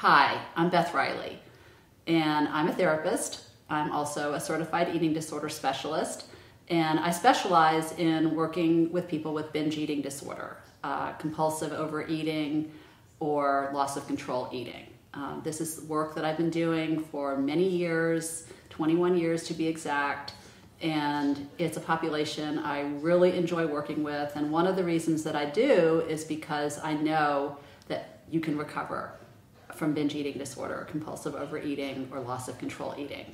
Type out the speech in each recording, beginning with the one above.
Hi, I'm Beth Riley, and I'm a therapist. I'm also a certified eating disorder specialist, and I specialize in working with people with binge eating disorder, compulsive overeating, or loss of control eating. This is work that I've been doing for many years, 21 years to be exact, and it's a population I really enjoy working with. And one of the reasons that I do is because I know that you can recover from binge eating disorder, compulsive overeating, or loss of control eating.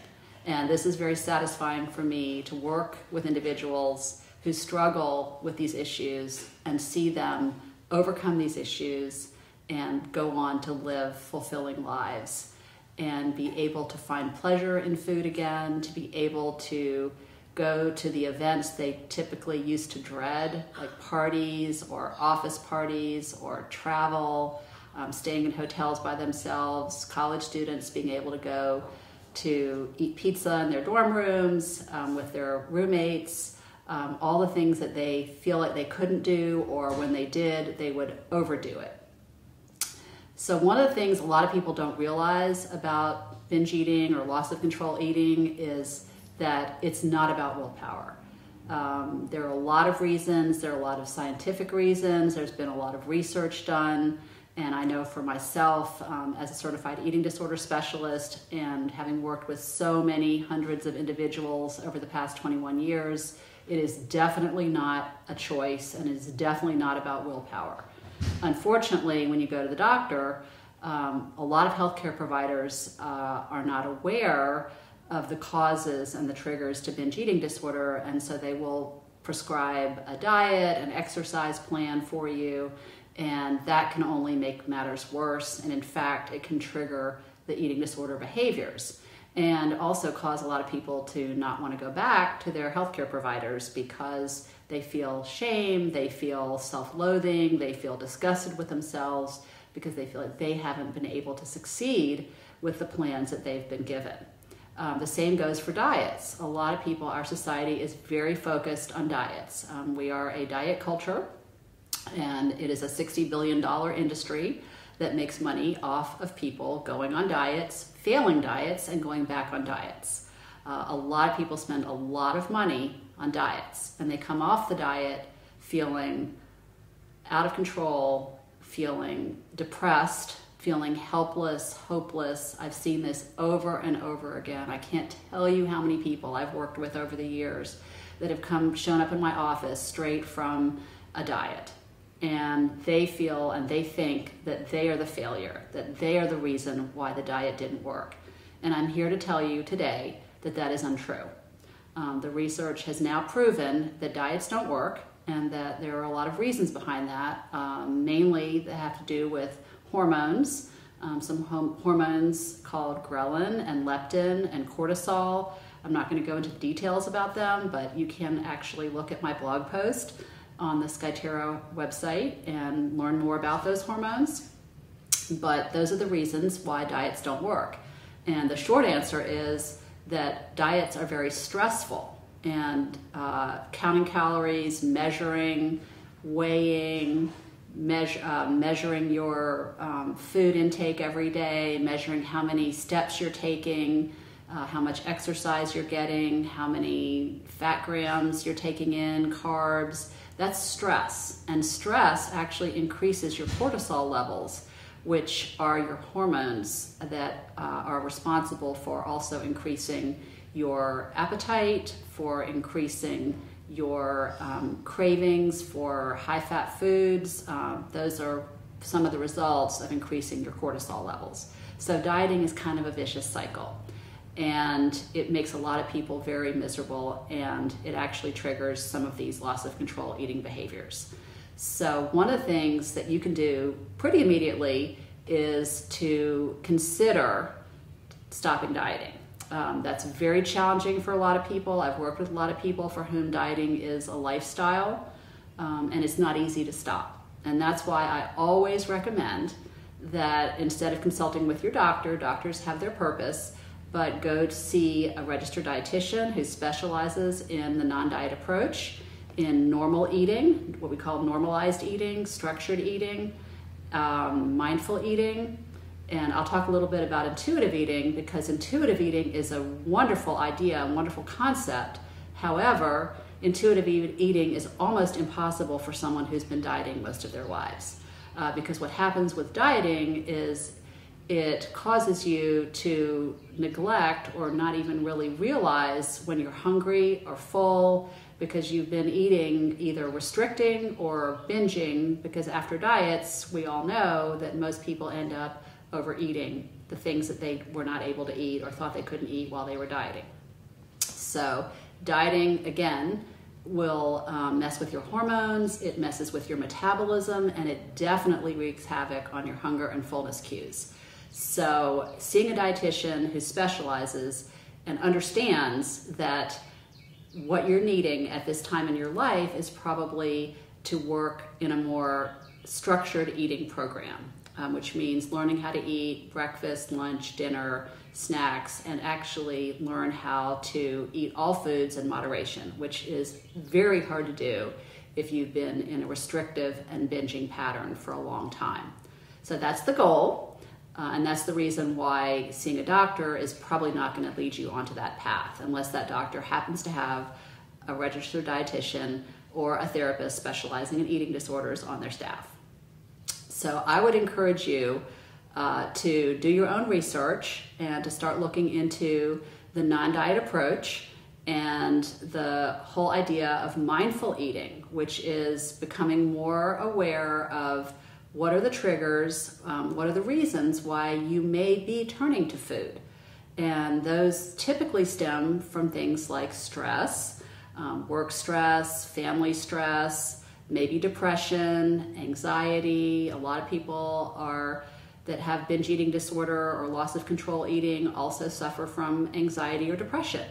And this is very satisfying for me to work with individuals who struggle with these issues and see them overcome these issues and go on to live fulfilling lives and be able to find pleasure in food again, to be able to go to the events they typically used to dread, like parties or office parties or travel, staying in hotels by themselves, college students being able to go to eat pizza in their dorm rooms with their roommates, all the things that they feel like they couldn't do, or when they did, they would overdo it. So one of the things a lot of people don't realize about binge eating or loss of control eating is that it's not about willpower. There are a lot of reasons, there are a lot of scientific reasons, there's been a lot of research done, and I know for myself, as a certified eating disorder specialist and having worked with so many hundreds of individuals over the past 21 years, it is definitely not a choice, and it is definitely not about willpower. Unfortunately, when you go to the doctor, a lot of healthcare providers are not aware of the causes and the triggers to binge eating disorder, and so they will prescribe a diet, an exercise plan for you, and that can only make matters worse, and in fact, it can trigger the eating disorder behaviors and also cause a lot of people to not want to go back to their healthcare providers because they feel shame, they feel self-loathing, they feel disgusted with themselves because they feel like they haven't been able to succeed with the plans that they've been given. The same goes for diets. A lot of people, our society is very focused on diets. We are a diet culture, and it is a $60 billion industry that makes money off of people going on diets, failing diets, and going back on diets. A lot of people spend a lot of money on diets, and they come off the diet feeling out of control, feeling depressed, feeling helpless, hopeless. I've seen this over and over again. I can't tell you how many people I've worked with over the years that have shown up in my office straight from a diet. And they feel and they think that they are the failure, that they are the reason why the diet didn't work. And I'm here to tell you today that that is untrue. The research has now proven that diets don't work, and that there are a lot of reasons behind that, mainly that have to do with hormones, some hormones called ghrelin and leptin and cortisol. I'm not going to go into details about them, but you can actually look at my blog post on the Skyterra website and learn more about those hormones. But those are the reasons why diets don't work. And the short answer is that diets are very stressful, and counting calories, measuring, weighing, measuring your food intake every day, measuring how many steps you're taking, how much exercise you're getting, how many fat grams you're taking in, carbs. That's stress, and stress actually increases your cortisol levels, which are your hormones that are responsible for also increasing your appetite, for increasing your cravings for high-fat foods. Those are some of the results of increasing your cortisol levels. So dieting is kind of a vicious cycle, and it makes a lot of people very miserable, and it actually triggers some of these loss of control eating behaviors. So one of the things that you can do pretty immediately is to consider stopping dieting. That's very challenging for a lot of people. I've worked with a lot of people for whom dieting is a lifestyle, and it's not easy to stop. And that's why I always recommend that instead of consulting with your doctor, doctors have their purpose, but go to see a registered dietitian who specializes in the non-diet approach, in normal eating, what we call normalized eating, structured eating, mindful eating, And I'll talk a little bit about intuitive eating, because intuitive eating is a wonderful idea, a wonderful concept. However, intuitive eating is almost impossible for someone who's been dieting most of their lives. Because what happens with dieting is it causes you to neglect or not even really realize when you're hungry or full, because you've been eating either restricting or binging, because after diets, we all know that most people end up overeating the things that they were not able to eat or thought they couldn't eat while they were dieting. So dieting, again, will mess with your hormones, it messes with your metabolism, and it definitely wreaks havoc on your hunger and fullness cues. So seeing a dietitian who specializes and understands that what you're needing at this time in your life is probably to work in a more structured eating program. Which means learning how to eat breakfast, lunch, dinner, snacks, and actually learn how to eat all foods in moderation, which is very hard to do if you've been in a restrictive and binging pattern for a long time. So that's the goal, and that's the reason why seeing a doctor is probably not going to lead you onto that path, unless that doctor happens to have a registered dietitian or a therapist specializing in eating disorders on their staff. So I would encourage you to do your own research and to start looking into the non-diet approach and the whole idea of mindful eating, which is becoming more aware of what are the triggers, what are the reasons why you may be turning to food. And those typically stem from things like stress, work stress, family stress, maybe depression, anxiety. A lot of people that have binge eating disorder or loss of control eating also suffer from anxiety or depression.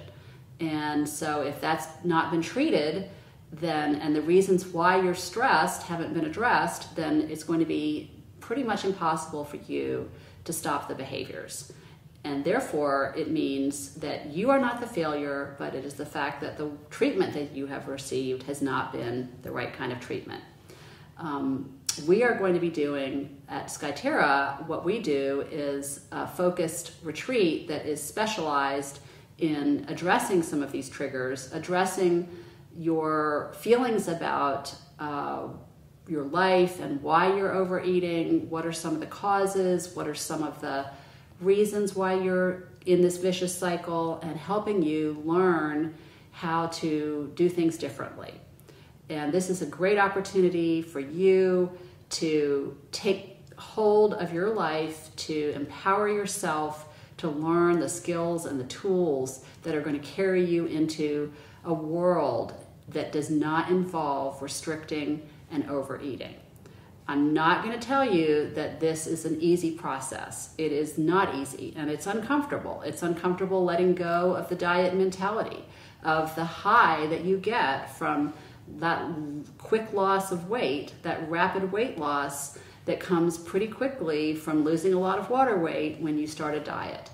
And so if that's not been treated, then, and the reasons why you're stressed haven't been addressed, then it's going to be pretty much impossible for you to stop the behaviors. And therefore, it means that you are not the failure, but it is the fact that the treatment that you have received has not been the right kind of treatment. We are going to be doing at Skyterra, what we do is a focused retreat that is specialized in addressing some of these triggers, addressing your feelings about your life and why you're overeating, what are some of the causes, what are some of the reasons why you're in this vicious cycle, and helping you learn how to do things differently. And this is a great opportunity for you to take hold of your life, to empower yourself, to learn the skills and the tools that are going to carry you into a world that does not involve restricting and overeating. I'm not going to tell you that this is an easy process. It is not easy, and it's uncomfortable. It's uncomfortable letting go of the diet mentality, of the high that you get from that quick loss of weight, that rapid weight loss that comes pretty quickly from losing a lot of water weight when you start a diet.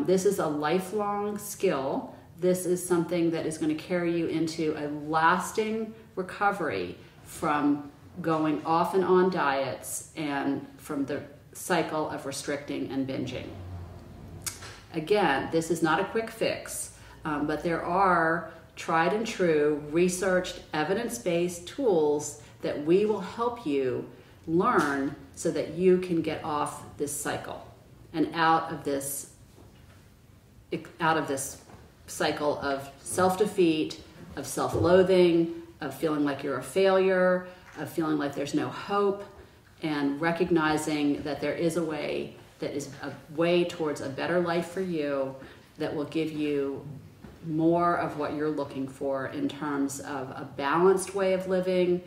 This is a lifelong skill. This is something that is going to carry you into a lasting recovery from going off and on diets and from the cycle of restricting and binging. Again, this is not a quick fix, but there are tried and true, researched, evidence-based tools that we will help you learn so that you can get off this cycle and out of this cycle of self-defeat, of self-loathing, of feeling like you're a failure, of feeling like there's no hope, and recognizing that there is a way that is a way towards a better life for you that will give you more of what you're looking for in terms of a balanced way of living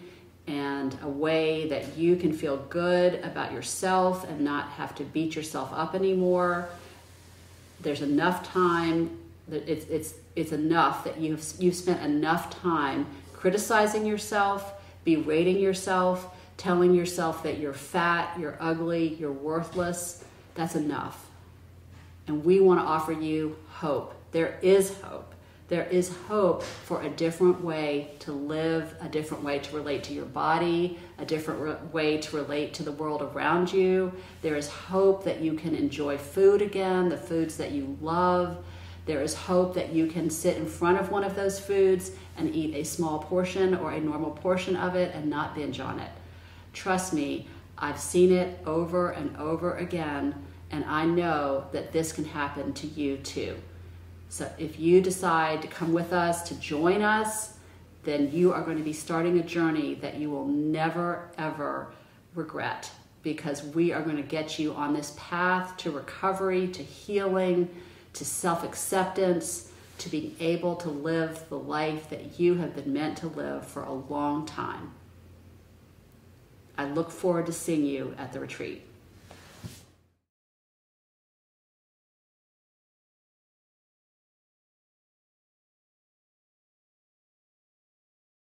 and a way that you can feel good about yourself and not have to beat yourself up anymore. There's enough time that it's enough that you've spent enough time criticizing yourself, berating yourself, telling yourself that you're fat, you're ugly, you're worthless. That's enough. And we want to offer you hope. There is hope. There is hope for a different way to live, a different way to relate to your body, a different way to relate to the world around you. There is hope that you can enjoy food again, the foods that you love. There is hope that you can sit in front of one of those foods and eat a small portion or a normal portion of it and not binge on it. Trust me, I've seen it over and over again, and I know that this can happen to you too. So if you decide to come with us, to join us, then you are going to be starting a journey that you will never, ever regret, because we are going to get you on this path to recovery, to healing, to self-acceptance, to being able to live the life that you have been meant to live for a long time. I look forward to seeing you at the retreat.